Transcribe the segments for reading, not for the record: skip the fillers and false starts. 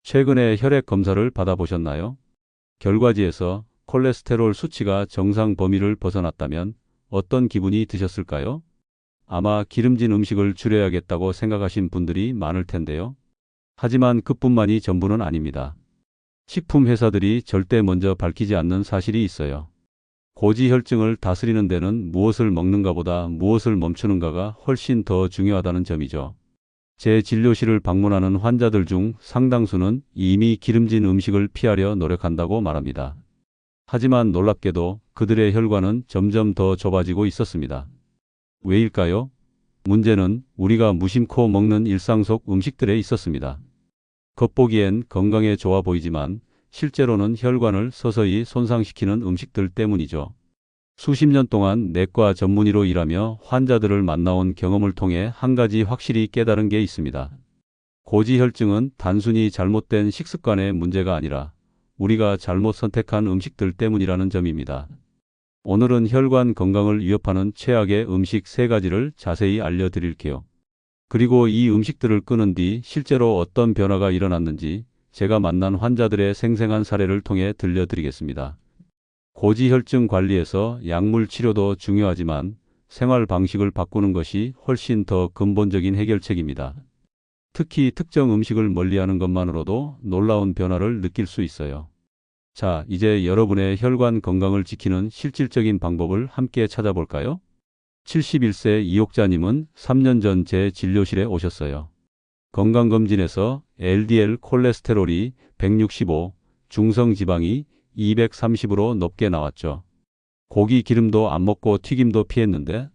최근에 혈액 검사를 받아보셨나요? 결과지에서 콜레스테롤 수치가 정상 범위를 벗어났다면 어떤 기분이 드셨을까요? 아마 기름진 음식을 줄여야겠다고 생각하신 분들이 많을 텐데요. 하지만 그뿐만이 전부는 아닙니다. 식품 회사들이 절대 먼저 밝히지 않는 사실이 있어요. 고지혈증을 다스리는 데는 무엇을 먹는가보다 무엇을 멈추는가가 훨씬 더 중요하다는 점이죠. 제 진료실을 방문하는 환자들 중 상당수는 이미 기름진 음식을 피하려 노력한다고 말합니다. 하지만 놀랍게도 그들의 혈관은 점점 더 좁아지고 있었습니다. 왜일까요? 문제는 우리가 무심코 먹는 일상 속 음식들에 있었습니다. 겉보기엔 건강에 좋아 보이지만 실제로는 혈관을 서서히 손상시키는 음식들 때문이죠. 수십 년 동안 내과 전문의로 일하며 환자들을 만나온 경험을 통해 한 가지 확실히 깨달은 게 있습니다. 고지혈증은 단순히 잘못된 식습관의 문제가 아니라 우리가 잘못 선택한 음식들 때문이라는 점입니다. 오늘은 혈관 건강을 위협하는 최악의 음식 3가지를 자세히 알려드릴게요. 그리고 이 음식들을 끊은 뒤 실제로 어떤 변화가 일어났는지 제가 만난 환자들의 생생한 사례를 통해 들려드리겠습니다. 고지혈증 관리에서 약물 치료도 중요하지만 생활 방식을 바꾸는 것이 훨씬 더 근본적인 해결책입니다. 특히 특정 음식을 멀리하는 것만으로도 놀라운 변화를 느낄 수 있어요. 자, 이제 여러분의 혈관 건강을 지키는 실질적인 방법을 함께 찾아볼까요? 71세 이옥자님은 3년 전 제 진료실에 오셨어요. 건강검진에서 LDL 콜레스테롤이 165, 중성지방이 230으로 높게 나왔죠. 고기 기름도 안 먹고 튀김도 피했는데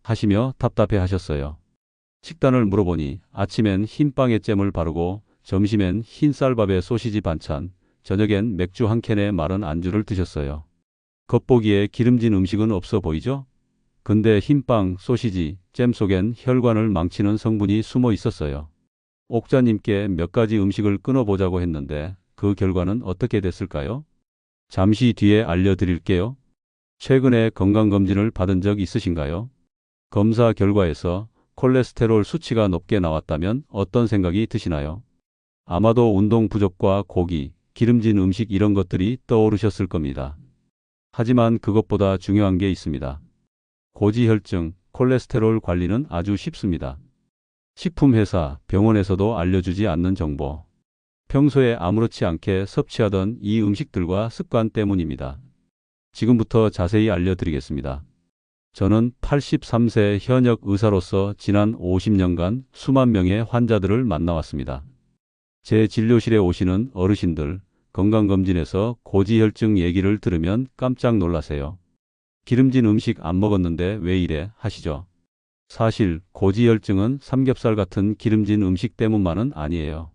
하시며 답답해 하셨어요. 식단을 물어보니 아침엔 흰 빵에 잼을 바르고 점심엔 흰 쌀밥에 소시지 반찬, 저녁엔 맥주 한 캔에 마른 안주를 드셨어요. 겉보기에 기름진 음식은 없어 보이죠? 근데 흰빵, 소시지, 잼 속엔 혈관을 망치는 성분이 숨어 있었어요. 옥자님께 몇 가지 음식을 끊어보자고 했는데 그 결과는 어떻게 됐을까요? 잠시 뒤에 알려드릴게요. 최근에 건강검진을 받은 적 있으신가요? 검사 결과에서 콜레스테롤 수치가 높게 나왔다면 어떤 생각이 드시나요? 아마도 운동 부족과 고기, 기름진 음식 이런 것들이 떠오르셨을 겁니다. 하지만 그것보다 중요한 게 있습니다. 고지혈증, 콜레스테롤 관리는 아주 쉽습니다. 식품회사, 병원에서도 알려주지 않는 정보. 평소에 아무렇지 않게 섭취하던 이 음식들과 습관 때문입니다. 지금부터 자세히 알려드리겠습니다. 저는 83세 현역 의사로서 지난 50년간 수만 명의 환자들을 만나왔습니다. 제 진료실에 오시는 어르신들, 건강검진에서 고지혈증 얘기를 들으면 깜짝 놀라세요. 기름진 음식 안 먹었는데 왜 이래 하시죠. 사실 고지혈증은 삼겹살 같은 기름진 음식 때문만은 아니에요.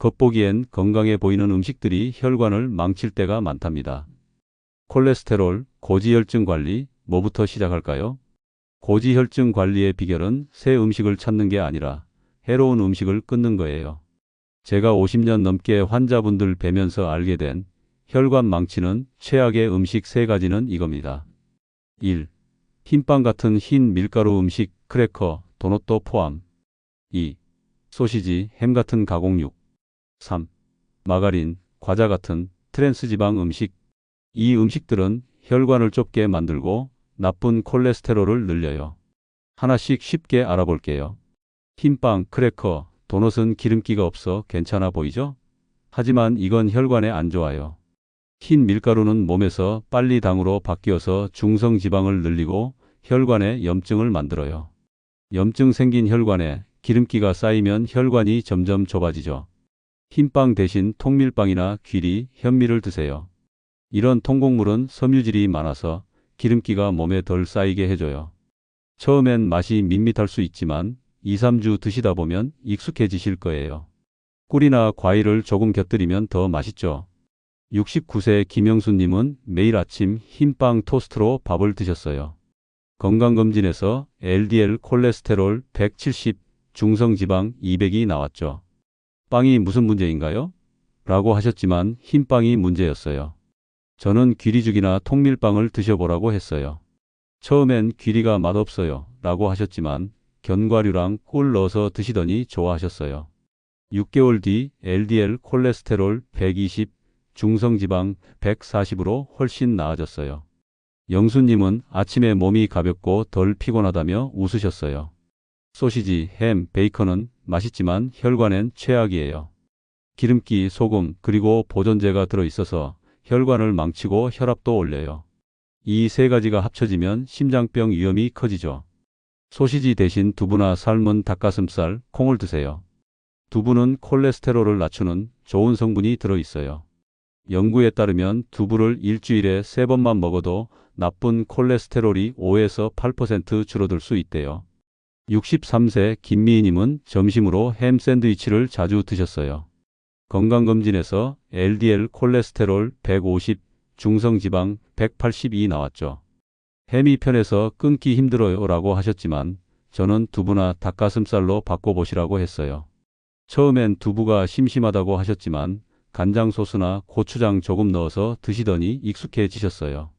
겉보기엔 건강해 보이는 음식들이 혈관을 망칠 때가 많답니다. 콜레스테롤, 고지혈증 관리, 뭐부터 시작할까요? 고지혈증 관리의 비결은 새 음식을 찾는 게 아니라 해로운 음식을 끊는 거예요. 제가 50년 넘게 환자분들 뵈면서 알게 된 혈관 망치는 최악의 음식 3가지는 이겁니다. 1. 흰빵 같은 흰 밀가루 음식, 크래커, 도넛도 포함. 2. 소시지, 햄 같은 가공육. 3. 마가린, 과자 같은 트랜스지방 음식. 이 음식들은 혈관을 좁게 만들고 나쁜 콜레스테롤을 늘려요. 하나씩 쉽게 알아볼게요. 흰빵, 크래커, 도넛은 기름기가 없어 괜찮아 보이죠? 하지만 이건 혈관에 안 좋아요. 흰 밀가루는 몸에서 빨리 당으로 바뀌어서 중성지방을 늘리고 혈관에 염증을 만들어요. 염증 생긴 혈관에 기름기가 쌓이면 혈관이 점점 좁아지죠. 흰빵 대신 통밀빵이나 귀리, 현미를 드세요. 이런 통곡물은 섬유질이 많아서 기름기가 몸에 덜 쌓이게 해줘요. 처음엔 맛이 밋밋할 수 있지만 2, 3주 드시다 보면 익숙해지실 거예요. 꿀이나 과일을 조금 곁들이면 더 맛있죠. 69세 김영수님은 매일 아침 흰빵 토스트로 밥을 드셨어요. 건강검진에서 LDL 콜레스테롤 170, 중성지방 200이 나왔죠. 빵이 무슨 문제인가요? 라고 하셨지만 흰빵이 문제였어요. 저는 귀리죽이나 통밀빵을 드셔보라고 했어요. 처음엔 귀리가 맛없어요 라고 하셨지만 견과류랑 꿀 넣어서 드시더니 좋아하셨어요. 6개월 뒤 LDL 콜레스테롤 120, 중성지방 140으로 훨씬 나아졌어요. 영수님은 아침에 몸이 가볍고 덜 피곤하다며 웃으셨어요. 소시지, 햄, 베이컨은 맛있지만 혈관엔 최악이에요. 기름기, 소금, 그리고 보존제가 들어있어서 혈관을 망치고 혈압도 올려요. 이 세 가지가 합쳐지면 심장병 위험이 커지죠. 소시지 대신 두부나 삶은 닭가슴살, 콩을 드세요. 두부는 콜레스테롤을 낮추는 좋은 성분이 들어있어요. 연구에 따르면 두부를 일주일에 3번만 먹어도 나쁜 콜레스테롤이 5에서 8% 줄어들 수 있대요. 63세 김미희님은 점심으로 햄 샌드위치를 자주 드셨어요. 건강검진에서 LDL 콜레스테롤 150, 중성지방 182 나왔죠. 햄이 편해서 끊기 힘들어요 라고 하셨지만 저는 두부나 닭가슴살로 바꿔보시라고 했어요. 처음엔 두부가 심심하다고 하셨지만 간장 소스나 고추장 조금 넣어서 드시더니 익숙해지셨어요.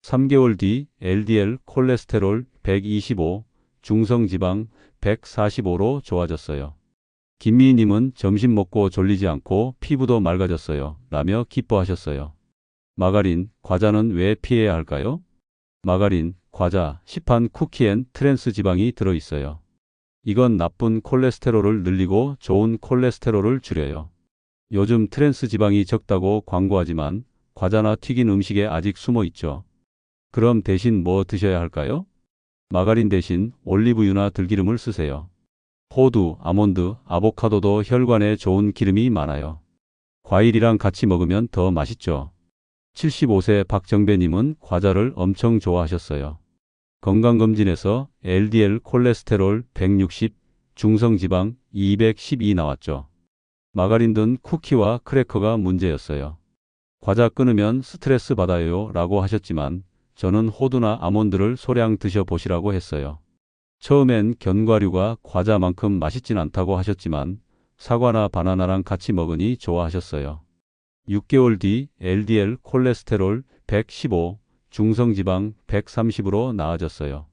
3개월 뒤 LDL 콜레스테롤 125, 중성지방 145로 좋아졌어요. 김미희님은 점심 먹고 졸리지 않고 피부도 맑아졌어요 라며 기뻐하셨어요. 마가린, 과자는 왜 피해야 할까요? 마가린, 과자, 시판, 쿠키엔 트랜스 지방이 들어있어요. 이건 나쁜 콜레스테롤을 늘리고 좋은 콜레스테롤을 줄여요. 요즘 트랜스 지방이 적다고 광고하지만 과자나 튀긴 음식에 아직 숨어 있죠. 그럼 대신 뭐 드셔야 할까요? 마가린 대신 올리브유나 들기름을 쓰세요. 호두, 아몬드, 아보카도도 혈관에 좋은 기름이 많아요. 과일이랑 같이 먹으면 더 맛있죠. 75세 박정배님은 과자를 엄청 좋아하셨어요. 건강검진에서 LDL 콜레스테롤 160, 중성지방 212 나왔죠. 마가린 든 쿠키와 크래커가 문제였어요. 과자 끊으면 스트레스 받아요 라고 하셨지만 저는 호두나 아몬드를 소량 드셔보시라고 했어요. 처음엔 견과류가 과자만큼 맛있진 않다고 하셨지만 사과나 바나나랑 같이 먹으니 좋아하셨어요. 6개월 뒤 LDL 콜레스테롤 115, 중성지방 130으로 나아졌어요.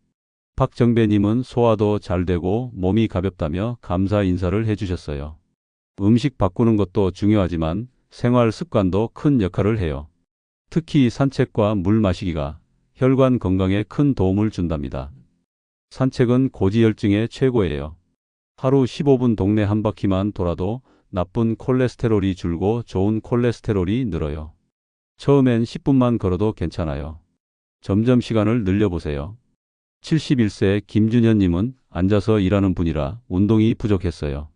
박정배님은 소화도 잘 되고 몸이 가볍다며 감사 인사를 해주셨어요. 음식 바꾸는 것도 중요하지만 생활 습관도 큰 역할을 해요. 특히 산책과 물 마시기가 혈관 건강에 큰 도움을 준답니다. 산책은 고지혈증에 최고예요. 하루 15분 동네 한 바퀴만 돌아도 나쁜 콜레스테롤이 줄고 좋은 콜레스테롤이 늘어요. 처음엔 10분만 걸어도 괜찮아요. 점점 시간을 늘려보세요. 71세 김준현님은 앉아서 일하는 분이라 운동이 부족했어요.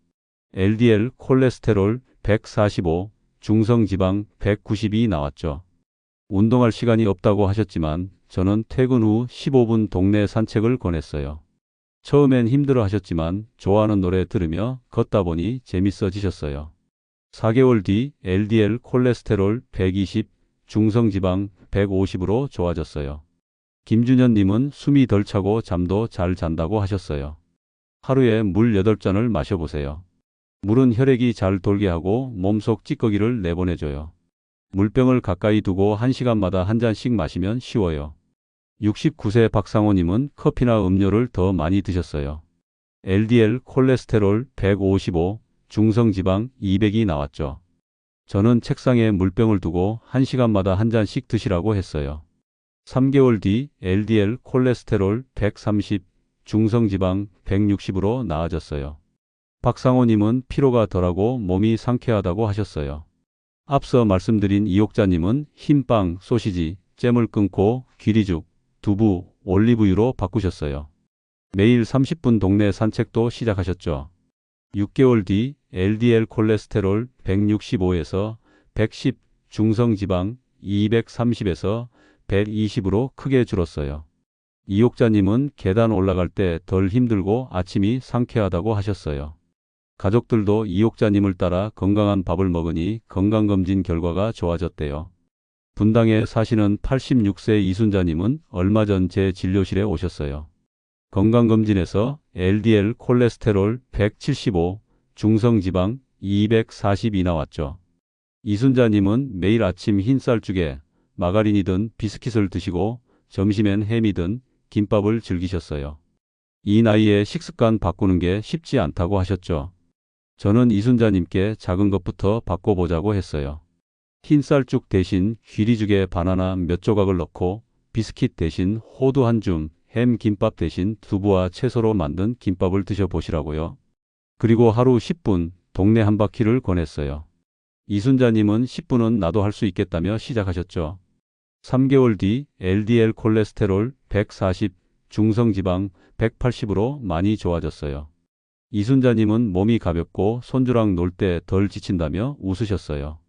LDL 콜레스테롤 145, 중성지방 192 나왔죠. 운동할 시간이 없다고 하셨지만 저는 퇴근 후 15분 동네 산책을 권했어요. 처음엔 힘들어 하셨지만 좋아하는 노래 들으며 걷다 보니 재밌어지셨어요. 4개월 뒤 LDL 콜레스테롤 120, 중성지방 150으로 좋아졌어요. 김준현님은 숨이 덜 차고 잠도 잘 잔다고 하셨어요. 하루에 물 8잔을 마셔보세요. 물은 혈액이 잘 돌게 하고 몸속 찌꺼기를 내보내줘요. 물병을 가까이 두고 1시간마다 한 잔씩 마시면 쉬워요. 69세 박상호님은 커피나 음료를 더 많이 드셨어요. LDL 콜레스테롤 155, 중성지방 200이 나왔죠. 저는 책상에 물병을 두고 1시간마다 한 잔씩 드시라고 했어요. 3개월 뒤 LDL 콜레스테롤 130, 중성지방 160으로 나아졌어요. 박상호님은 피로가 덜하고 몸이 상쾌하다고 하셨어요. 앞서 말씀드린 이옥자님은 흰빵, 소시지, 잼을 끊고 귀리죽, 두부, 올리브유로 바꾸셨어요. 매일 30분 동네 산책도 시작하셨죠. 6개월 뒤 LDL 콜레스테롤 165에서 110, 중성지방 230에서 120으로 크게 줄었어요. 이옥자님은 계단 올라갈 때 덜 힘들고 아침이 상쾌하다고 하셨어요. 가족들도 이옥자님을 따라 건강한 밥을 먹으니 건강검진 결과가 좋아졌대요. 분당에 사시는 86세 이순자님은 얼마 전 제 진료실에 오셨어요. 건강검진에서 LDL 콜레스테롤 175, 중성지방 242 나왔죠. 이순자님은 매일 아침 흰쌀죽에 마가린이든 비스킷을 드시고 점심엔 햄이든 김밥을 즐기셨어요. 이 나이에 식습관 바꾸는 게 쉽지 않다고 하셨죠. 저는 이순자님께 작은 것부터 바꿔보자고 했어요. 흰쌀죽 대신 귀리죽에 바나나 몇 조각을 넣고 비스킷 대신 호두 한 줌, 햄 김밥 대신 두부와 채소로 만든 김밥을 드셔보시라고요. 그리고 하루 10분 동네 한 바퀴를 권했어요. 이순자님은 10분은 나도 할 수 있겠다며 시작하셨죠. 3개월 뒤 LDL 콜레스테롤 140, 중성지방 180으로 많이 좋아졌어요. 이순자님은 몸이 가볍고 손주랑 놀 때 덜 지친다며 웃으셨어요.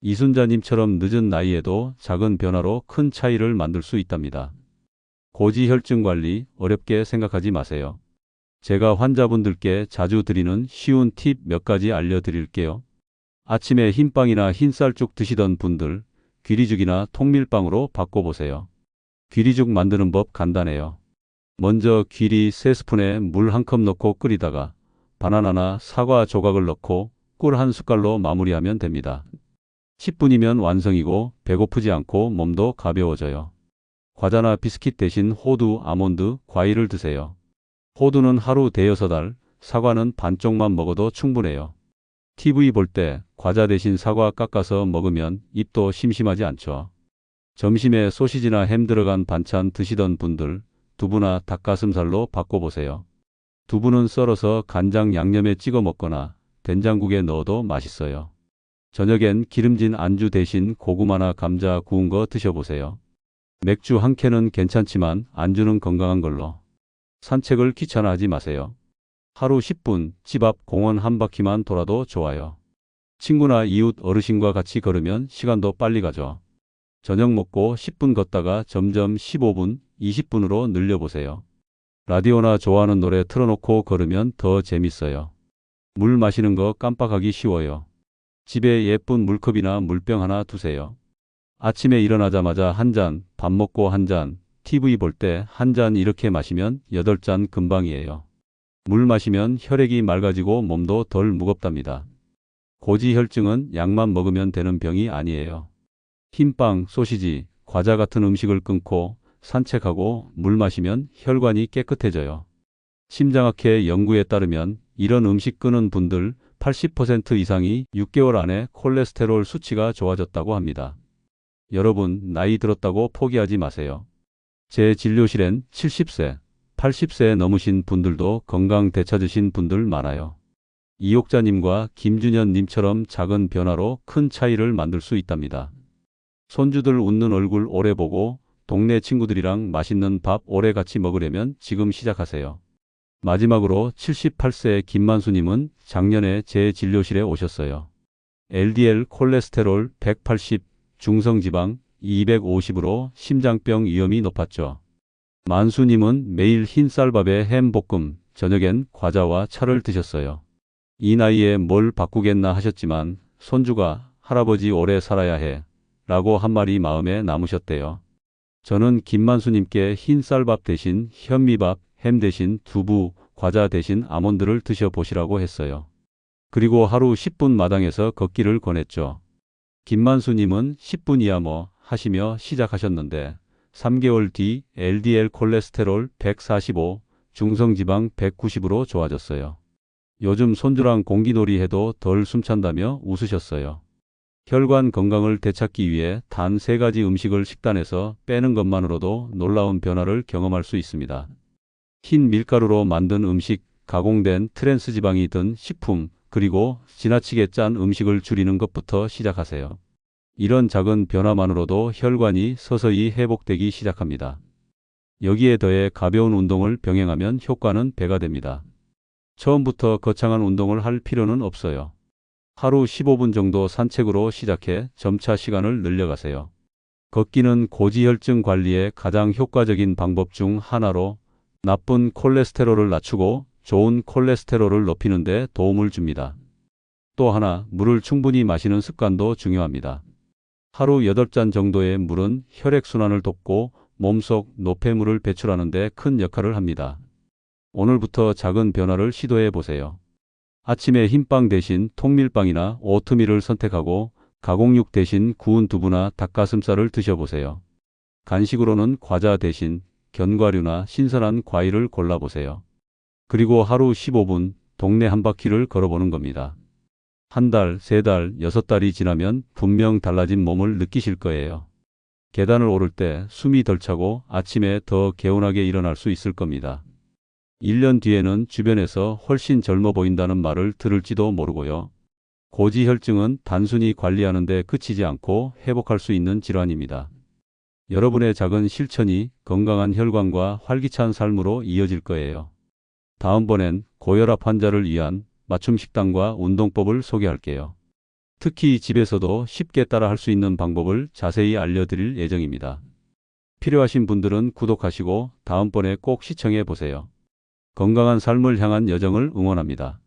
이순자님처럼 늦은 나이에도 작은 변화로 큰 차이를 만들 수 있답니다. 고지혈증 관리 어렵게 생각하지 마세요. 제가 환자분들께 자주 드리는 쉬운 팁 몇 가지 알려드릴게요. 아침에 흰빵이나 흰쌀죽 드시던 분들, 귀리죽이나 통밀빵으로 바꿔보세요. 귀리죽 만드는 법 간단해요. 먼저 귀리 3스푼에 물 1컵 넣고 끓이다가 바나나나 사과 조각을 넣고 꿀 1숟갈로 마무리하면 됩니다. 10분이면 완성이고 배고프지 않고 몸도 가벼워져요. 과자나 비스킷 대신 호두, 아몬드, 과일을 드세요. 호두는 하루 대여섯 알, 사과는 반쪽만 먹어도 충분해요. TV 볼 때 과자 대신 사과 깎아서 먹으면 입도 심심하지 않죠. 점심에 소시지나 햄 들어간 반찬 드시던 분들, 두부나 닭가슴살로 바꿔보세요. 두부는 썰어서 간장 양념에 찍어 먹거나 된장국에 넣어도 맛있어요. 저녁엔 기름진 안주 대신 고구마나 감자 구운 거 드셔보세요. 맥주 한 캔은 괜찮지만 안주는 건강한 걸로. 산책을 귀찮아하지 마세요. 하루 10분 집 앞 공원 한 바퀴만 돌아도 좋아요. 친구나 이웃 어르신과 같이 걸으면 시간도 빨리 가죠. 저녁 먹고 10분 걷다가 점점 15분, 20분으로 늘려보세요. 라디오나 좋아하는 노래 틀어놓고 걸으면 더 재밌어요. 물 마시는 거 깜빡하기 쉬워요. 집에 예쁜 물컵이나 물병 하나 두세요. 아침에 일어나자마자 한 잔, 밥 먹고 한 잔, TV 볼 때 한 잔 이렇게 마시면 8잔 금방이에요. 물 마시면 혈액이 맑아지고 몸도 덜 무겁답니다. 고지혈증은 약만 먹으면 되는 병이 아니에요. 흰빵, 소시지, 과자 같은 음식을 끊고 산책하고 물 마시면 혈관이 깨끗해져요. 심장학회 연구에 따르면 이런 음식 끊은 분들 80% 이상이 6개월 안에 콜레스테롤 수치가 좋아졌다고 합니다. 여러분, 나이 들었다고 포기하지 마세요. 제 진료실엔 70세, 80세 넘으신 분들도 건강 되찾으신 분들 많아요. 이옥자님과 김준현님처럼 작은 변화로 큰 차이를 만들 수 있답니다. 손주들 웃는 얼굴 오래 보고 동네 친구들이랑 맛있는 밥 오래 같이 먹으려면 지금 시작하세요. 마지막으로 78세 김만수님은 작년에 제 진료실에 오셨어요. LDL 콜레스테롤 180, 중성지방 250으로 심장병 위험이 높았죠. 만수님은 매일 흰쌀밥에 햄볶음, 저녁엔 과자와 차를 드셨어요. 이 나이에 뭘 바꾸겠나 하셨지만 손주가 할아버지 오래 살아야 해 라고 한 말이 마음에 남으셨대요. 저는 김만수님께 흰쌀밥 대신 현미밥, 햄 대신 두부, 과자 대신 아몬드를 드셔보시라고 했어요. 그리고 하루 10분 마당에서 걷기를 권했죠. 김만수님은 10분이야 뭐 하시며 시작하셨는데 3개월 뒤 LDL 콜레스테롤 145, 중성지방 190으로 좋아졌어요. 요즘 손주랑 공기놀이 해도 덜 숨찬다며 웃으셨어요. 혈관 건강을 되찾기 위해 단 3가지 음식을 식단에서 빼는 것만으로도 놀라운 변화를 경험할 수 있습니다. 흰 밀가루로 만든 음식, 가공된 트랜스지방이 든 식품, 그리고 지나치게 짠 음식을 줄이는 것부터 시작하세요. 이런 작은 변화만으로도 혈관이 서서히 회복되기 시작합니다. 여기에 더해 가벼운 운동을 병행하면 효과는 배가 됩니다. 처음부터 거창한 운동을 할 필요는 없어요. 하루 15분 정도 산책으로 시작해 점차 시간을 늘려가세요. 걷기는 고지혈증 관리에 가장 효과적인 방법 중 하나로 나쁜 콜레스테롤을 낮추고 좋은 콜레스테롤을 높이는 데 도움을 줍니다. 또 하나, 물을 충분히 마시는 습관도 중요합니다. 하루 8잔 정도의 물은 혈액순환을 돕고 몸속 노폐물을 배출하는 데 큰 역할을 합니다. 오늘부터 작은 변화를 시도해 보세요. 아침에 흰빵 대신 통밀빵이나 오트밀을 선택하고 가공육 대신 구운 두부나 닭가슴살을 드셔보세요. 간식으로는 과자 대신 견과류나 신선한 과일을 골라보세요. 그리고 하루 15분 동네 한 바퀴를 걸어보는 겁니다. 한 달, 세 달, 여섯 달이 지나면 분명 달라진 몸을 느끼실 거예요. 계단을 오를 때 숨이 덜 차고 아침에 더 개운하게 일어날 수 있을 겁니다. 1년 뒤에는 주변에서 훨씬 젊어 보인다는 말을 들을지도 모르고요. 고지혈증은 단순히 관리하는 데 그치지 않고 회복할 수 있는 질환입니다. 여러분의 작은 실천이 건강한 혈관과 활기찬 삶으로 이어질 거예요. 다음번엔 고혈압 환자를 위한 맞춤 식단과 운동법을 소개할게요. 특히 집에서도 쉽게 따라 할 수 있는 방법을 자세히 알려드릴 예정입니다. 필요하신 분들은 구독하시고 다음번에 꼭 시청해 보세요. 건강한 삶을 향한 여정을 응원합니다.